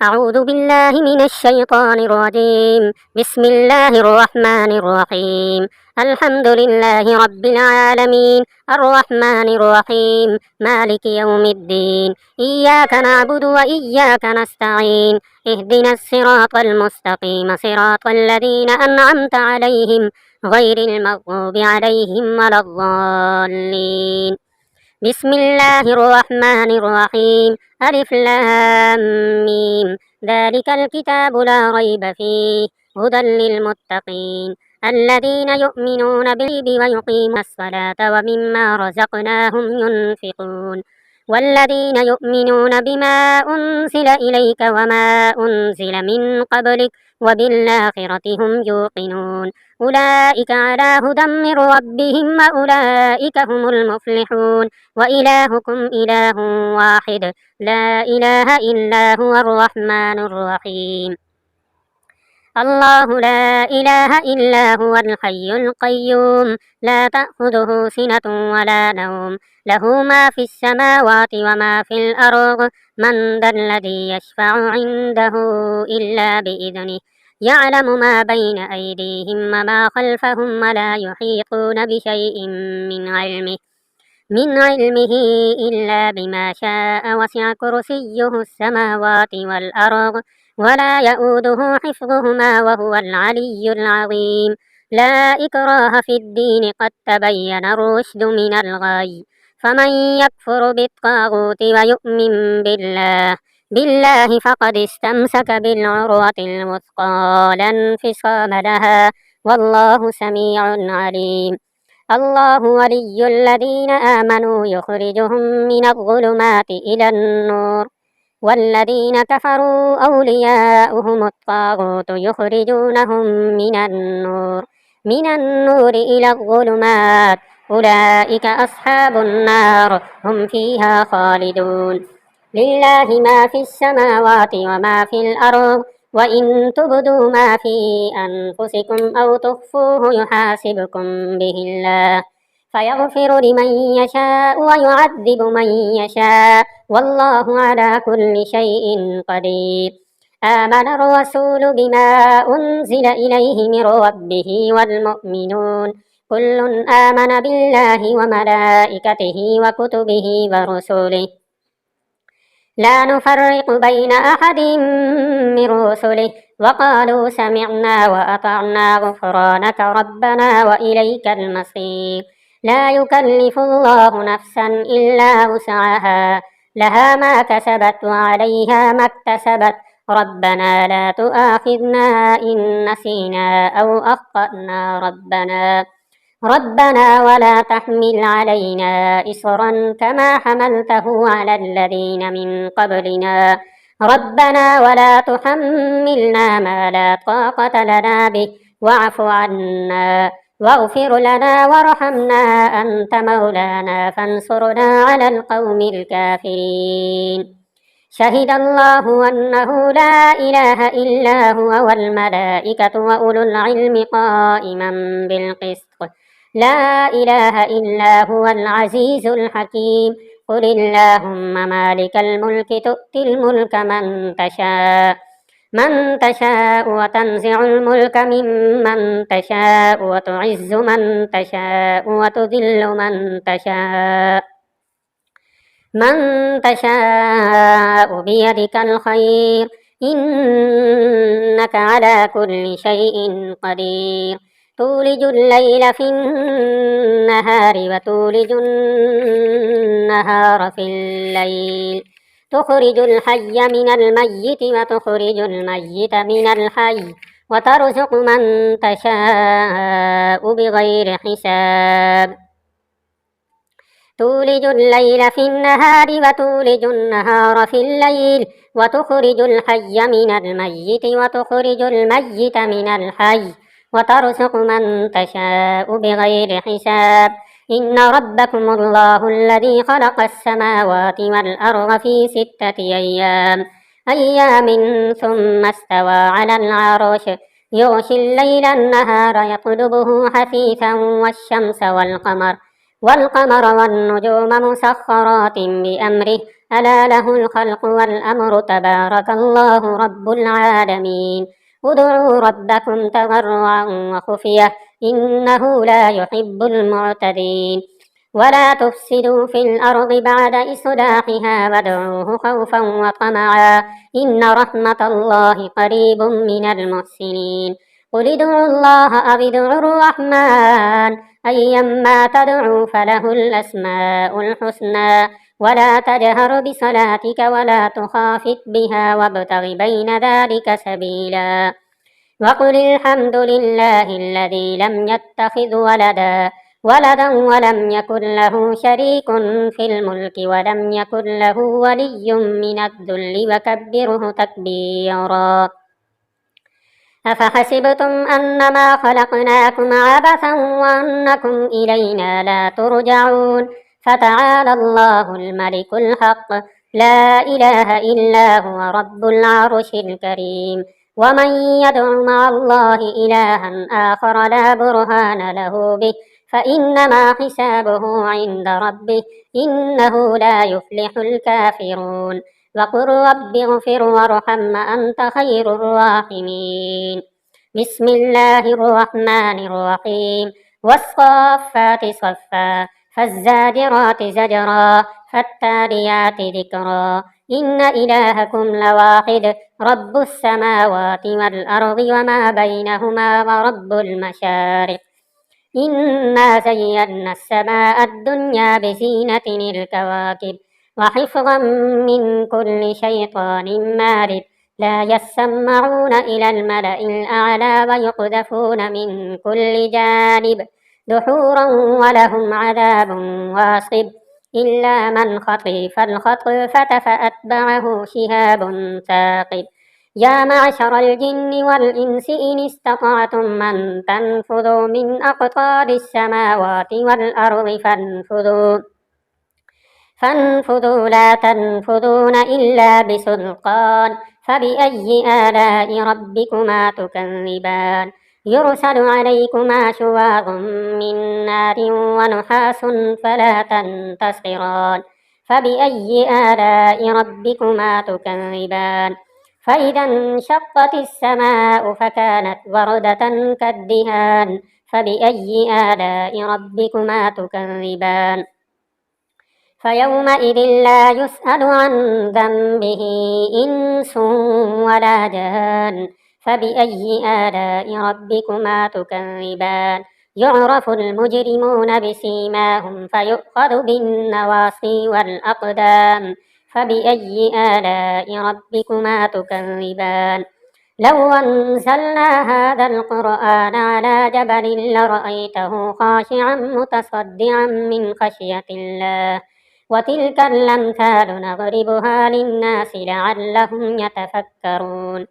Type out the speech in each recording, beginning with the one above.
أعوذ بالله من الشيطان الرجيم. بسم الله الرحمن الرحيم. الحمد لله رب العالمين، الرحمن الرحيم، مالك يوم الدين. إياك نعبد وإياك نستعين. اهدنا الصراط المستقيم، صراط الذين أنعمت عليهم غير المغضوب عليهم ولا الضالين. بسم الله الرحمن الرحيم. ألف لام ميم. ذلك الكتاب لا ريب فيه، هدى للمتقين الذين يؤمنون بالغيب ويقيمون الصلاة ومما رزقناهم ينفقون، والذين يؤمنون بما أنزل إليك وما أنزل من قبلك وبالآخرة هم يوقنون. أولئك على هدى من ربهم وأولئك هم المفلحون. وإلهكم إله واحد، لا إله إلا هو الرحمن الرحيم. الله لا إله إلا هو الحي القيوم، لا تأخذه سنة ولا نوم، له ما في السماوات وما في الأرض. من ذا الذي يشفع عنده إلا بإذنه، يعلم ما بين أيديهم وما خلفهم ولا يحيطون بشيء من علمه إلا بما شاء، وسع كرسيه السماوات والأرض ولا يؤوده حفظهما وهو العلي العظيم. لا إكراه في الدين، قد تبين الرشد من الغي، فمن يكفر بالطاغوت ويؤمن بالله فقد استمسك بالعروة الوثقى لا انفصام لها، والله سميع عليم. الله ولي الذين آمنوا يخرجهم من الظلمات إلى النور، والذين كفروا أولياؤهم الطاغوت يخرجونهم من النور إلى الظلمات. أولئك أصحاب النار، هم فيها خالدون. لله ما في السماوات وما في الأرض، وإن تبدوا ما في أنفسكم أو تخفوه يحاسبكم به الله، فيغفر لمن يشاء ويعذب من يشاء، والله على كل شيء قدير. آمن الرسول بما أنزل إليه من ربه والمؤمنون، كل آمن بالله وملائكته وكتبه ورسله، لا نفرق بين أحد من رسله، وقالوا سمعنا وأطعنا غفرانك ربنا وإليك المصير. لا يكلف الله نفسا إلا وسعها، لها ما كسبت وعليها ما اكتسبت. ربنا لا تؤاخذنا إن نسينا أو أخطأنا، ربنا ولا تحمل علينا إصرا كما حملته على الذين من قبلنا، ربنا ولا تحملنا ما لا طاقة لنا به، واعف عنا واغفر لنا وارحمنا، أنت مولانا فانصرنا على القوم الكافرين. شهد الله أنه لا إله إلا هو والملائكة وأولو العلم قائما بالقسط، لا إله إلا هو العزيز الحكيم. قل اللهم مالك الملك تؤتي الملك من تشاء وتنزع الملك ممن تشاء وتعز من تشاء وتذل من تشاء بيدك الخير، إنك على كل شيء قدير. تولج الليل في النهار وتولج النهار في الليل، تخرج الحي من الميت وتخرج الميت من الحي، وترزق من تشاء بغير حساب. تولج الليل في النهار وتولج النهار في الليل، وتخرج الحي من الميت وتخرج الميت من الحي، وترزق من تشاء بغير حساب. إن ربكم الله الذي خلق السماوات والأرض في 6 أيام ثم استوى على العرش، يغشي الليل النهار يطلبه حثيثا، والشمس والقمر والنجوم مسخرات بأمره، ألا له الخلق والأمر تبارك الله رب العالمين ادعوا ربكم تضرعا وخفية إنه لا يحب المعتدين ولا تفسدوا في الأرض بعد إصلاحها وادعوه خوفا وطمعا إن رحمة الله قريب من المحسنين قل ادعوا الله أو ادعوا الرحمن أيما تدعوا فله الأسماء الحسنى ولا تجهر بصلاتك ولا تخافت بها وابتغ بين ذلك سبيلا وقل الحمد لله الذي لم يتخذ ولدا ولم يكن له شريك في الملك ولم يكن له ولي من الذل وكبره تكبيرا أفحسبتم أنما خلقناكم عبثا وأنكم إلينا لا ترجعون فتعالى الله الملك الحق لا إله إلا هو رب العرش الكريم ومن يدع مع الله إلها آخر لا برهان له به فإنما حسابه عند ربه إنه لا يفلح الكافرون وقل رب اغفر وارحم أنت خير الراحمين بسم الله الرحمن الرحيم والصافات صفا فالزاجرات زجرا فالتاليات ذكرا إن إلهكم لواحد رب السماوات والأرض وما بينهما ورب المشارق إنا زينا السماء الدنيا بزينة الكواكب وحفظا من كل شيطان مارد لا يسمعون إلى الملأ الأعلى ويقذفون من كل جانب دحورا ولهم عذاب واصب إلا من خطف الخطفة فأتبعه شهاب ثاقب يا معشر الجن والإنس إن استطعتم أن تنفذوا من أقطار السماوات والأرض فانفذوا لا تنفذون إلا بسلطان فبأي آلاء ربكما تكذبان يرسل عليكما شواظ من نار ونحاس فلا تنتصران فبأي آلاء ربكما تكذبان فإذا انشقت السماء فكانت وردة كالدهان فبأي آلاء ربكما تكذبان فيومئذ لا يسأل عن ذنبه إنس ولا جان فبأي آلاء ربكما تكذبان يعرف المجرمون بسيماهم فيؤخذ بالنواصي والأقدام فبأي آلاء ربكما تكذبان لو أنزلنا هذا القرآن على جبل لرأيته خاشعا متصدعا من خشية الله وتلك الأمثال نضربها للناس لعلهم يتفكرون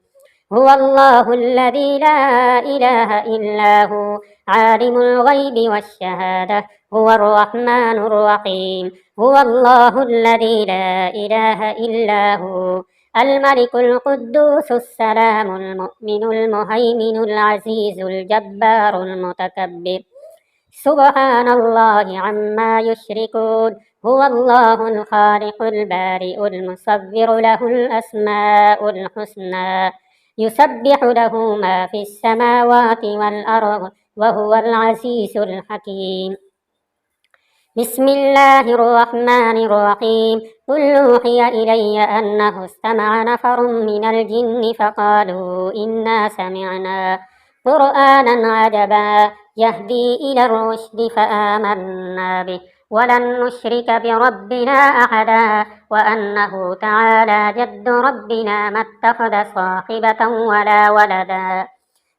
هو الله الذي لا إله إلا هو عالم الغيب والشهادة هو الرحمن الرحيم هو الله الذي لا إله إلا هو الملك القدوس السلام المؤمن المهيمن العزيز الجبار المتكبر سبحان الله عما يشركون هو الله الخالق البارئ المصور له الأسماء الحسنى يسبح له ما في السماوات والأرض وهو العزيز الحكيم بسم الله الرحمن الرحيم قل أوحي إلي أنه استمع نفر من الجن فقالوا إنا سمعنا قرآنا عجبا يهدي إلى الرشد فآمنا به ولن نشرك بربنا أحدا وأنه تعالى جد ربنا ما اتخذ صاحبة ولا ولدا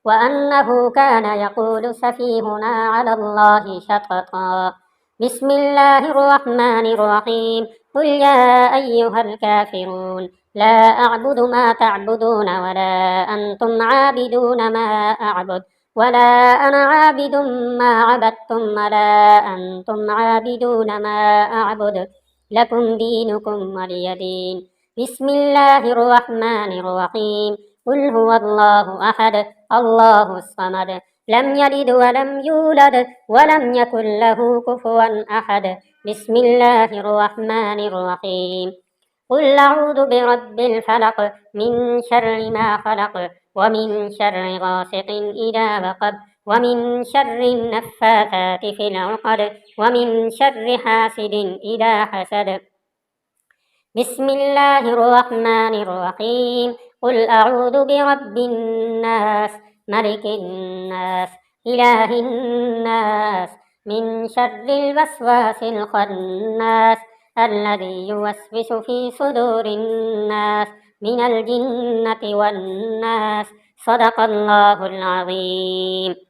وأنه كان يقول سفيهنا على الله شططا بسم الله الرحمن الرحيم قل يا أيها الكافرون لا أعبد ما تعبدون ولا أنتم عابدون ما أعبد ولا أنا عابد ما عبدتم ولا أنتم عابدون ما أعبد لكم دينكم ولي دين بسم الله الرحمن الرحيم قل هو الله أحد الله الصمد لم يلد ولم يولد ولم يكن له كفوا أحد بسم الله الرحمن الرحيم قل أعوذ برب الفلق من شر ما خلق ومن شر غاسق إذا وقب ومن شر النفاثات في العقد ومن شر حاسد إذا حسد. بسم الله الرحمن الرحيم. قل أعوذ برب الناس ملك الناس إله الناس من شر الوسواس الخناس الذي يوسوس في صدور الناس من الجنة والناس. صدق الله العظيم.